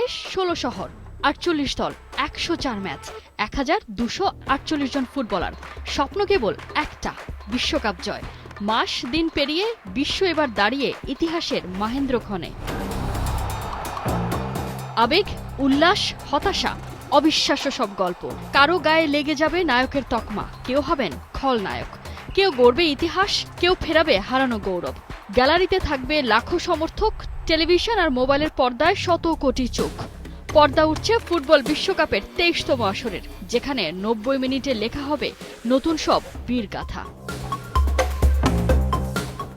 দেশ, ১৬ শহর, ৪৮ দল, ১০৪ ম্যাচ, ১,২৪৮ জন ফুটবলার। স্বপ্ন কেবল একটা, বিশ্বকাপ জয়। মাস দিন পেরিয়ে বিশ্ব এবার দাঁড়িয়ে ইতিহাসের মাহেন্দ্রক্ষণে। আবেগ, উল্লাস, হতাশা, অবিশ্বাস্য সব গল্প। কারো গায়ে লেগে যাবে নায়কের তকমা, কেউ হবেন খলনায়ক, কেউ গড়বে ইতিহাস, কেউ ফেরাবে হারানো গৌরব। গ্যালারিতে থাকবে লাখো সমর্থক, টেলিভিশন আর মোবাইলের পর্দায় শত কোটি চোখ। পর্দা উঠছে ফুটবল বিশ্বকাপের ২৩তম আসরের, যেখানে ৯০ মিনিটে লেখা হবে নতুন সব বীরগাথা।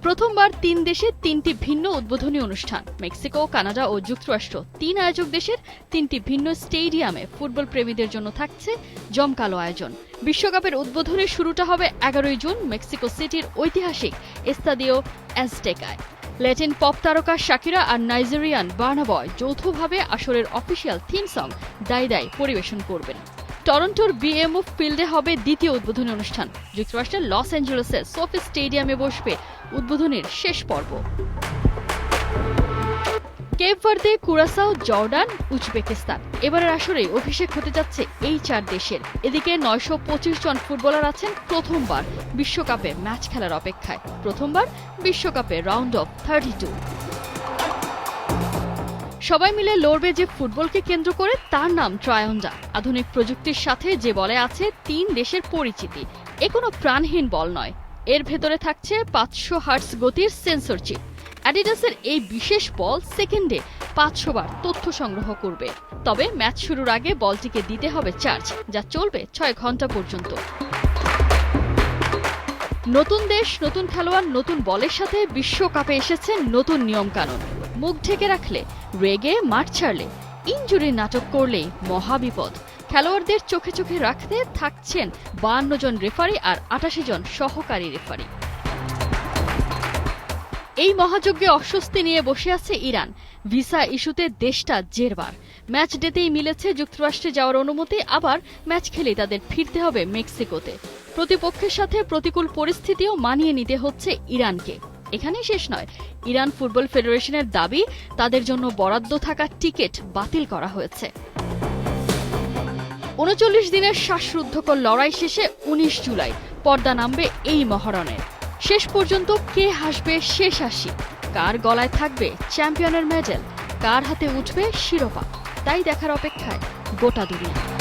প্রথমবার ৩ দেশে ৩টি ভিন্ন উদ্বোধনী অনুষ্ঠান। মেক্সিকো, কানাডা ও যুক্তরাষ্ট্র ৩ আয়োজক দেশের ৩টি ভিন্ন স্টেডিয়ামে ফুটবল প্রেমীদের জন্য থাকছে জমকালো আয়োজন। বিশ্বকাপের উদ্বোধনী শুরুটা হবে ১১ জুন মেক্সিকো সিটির ঐতিহাসিক এস্তাদিও অ্যাজটেকায়। ল্যাটিন পপ তারকা শাকিরা আর নাইজেরিয়ান বার্না বয় যৌথভাবে আসরের অফিসিয়াল থিম সং দাই দাই পরিবেশন করবেন। টরন্টোর বিএমও ফিল্ডে হবে দ্বিতীয় উদ্বোধনী অনুষ্ঠান। যুক্তরাষ্ট্রের লস অ্যাঞ্জেলেসের সোফি স্টেডিয়ামে বসবে উদ্বোধনীর শেষ পর্ব। Cape Verde, Curacao, Jordan, Uzbekistan এবারের আসরে অভিষেক হতে যাচ্ছে এই ৪ দেশের। এদিকে ৯২৫ জন ফুটবলার আছেন প্রথমবার বিশ্বকাপে ম্যাচ খেলার অপেক্ষায়। প্রথমবার বিশ্বকাপে রাউন্ড অফ 32। সবাই মিলে লড়বে যে ফুটবলকে কেন্দ্র করে, তার নাম ট্রায়ন্ডা। আধুনিক প্রযুক্তির সাথে যে বলে আছে ৩ দেশের পরিচিতি। এ কোনো প্রাণহীন বল নয়, এর ভেতরে থাকছে ৫০০ হার্টজ গতির সেন্সর চিপ। অ্যাডিডাসের এই বিশেষ বল সেকেন্ডে ৫০০ বার তথ্য সংগ্রহ করবে। তবে ম্যাচ শুরুর আগে বলটিকে দিতে হবে চার্জ, যা চলবে ৬ ঘন্টা পর্যন্ত। নতুন দেশ, নতুন খেলোয়াড়, নতুন বলের সাথে বিশ্বকাপে এসেছে নতুন নিয়মকানুন। মুখ ঢেকে রাখলে, রেগে মাঠ ছাড়লে, ইনজুরি নাটক করলেই মহাবিপদ। খেলোয়াড়দের চোখে চোখে রাখতে থাকছেন ৫২ জন রেফারি আর ৮৮ জন সহকারী রেফারি। এই মহাযজ্ঞে অস্বস্তি নিয়ে বসে আছে ইরান। ভিসা ইস্যুতে দেশটা জেরবার। ম্যাচ ডেতেই মিলেছে যুক্তরাষ্ট্রে যাওয়ার অনুমতি, আবার ম্যাচ খেলেই তাদের ফিরতে হবে মেক্সিকোতে। প্রতিপক্ষের সাথে প্রতিকূল পরিস্থিতিও মানিয়ে নিতে হচ্ছে ইরানকে। এখানেই শেষ নয়, ইরান ফুটবল ফেডারেশনের দাবি তাদের জন্য বরাদ্দ থাকা টিকিট বাতিল করা হয়েছে। ৩৯ দিনের শ্বাসরুদ্ধকর লড়াই শেষে ১৯ জুলাই পর্দা নামবে এই মহরণের। শেষ পর্যন্ত কে হাসবে শেষ হাসি, কার গলায় থাকবে চ্যাম্পিয়নের মেডেল, কার হাতে উঠবে শিরোপা, তাই দেখার অপেক্ষায় গোটা দুনিয়া।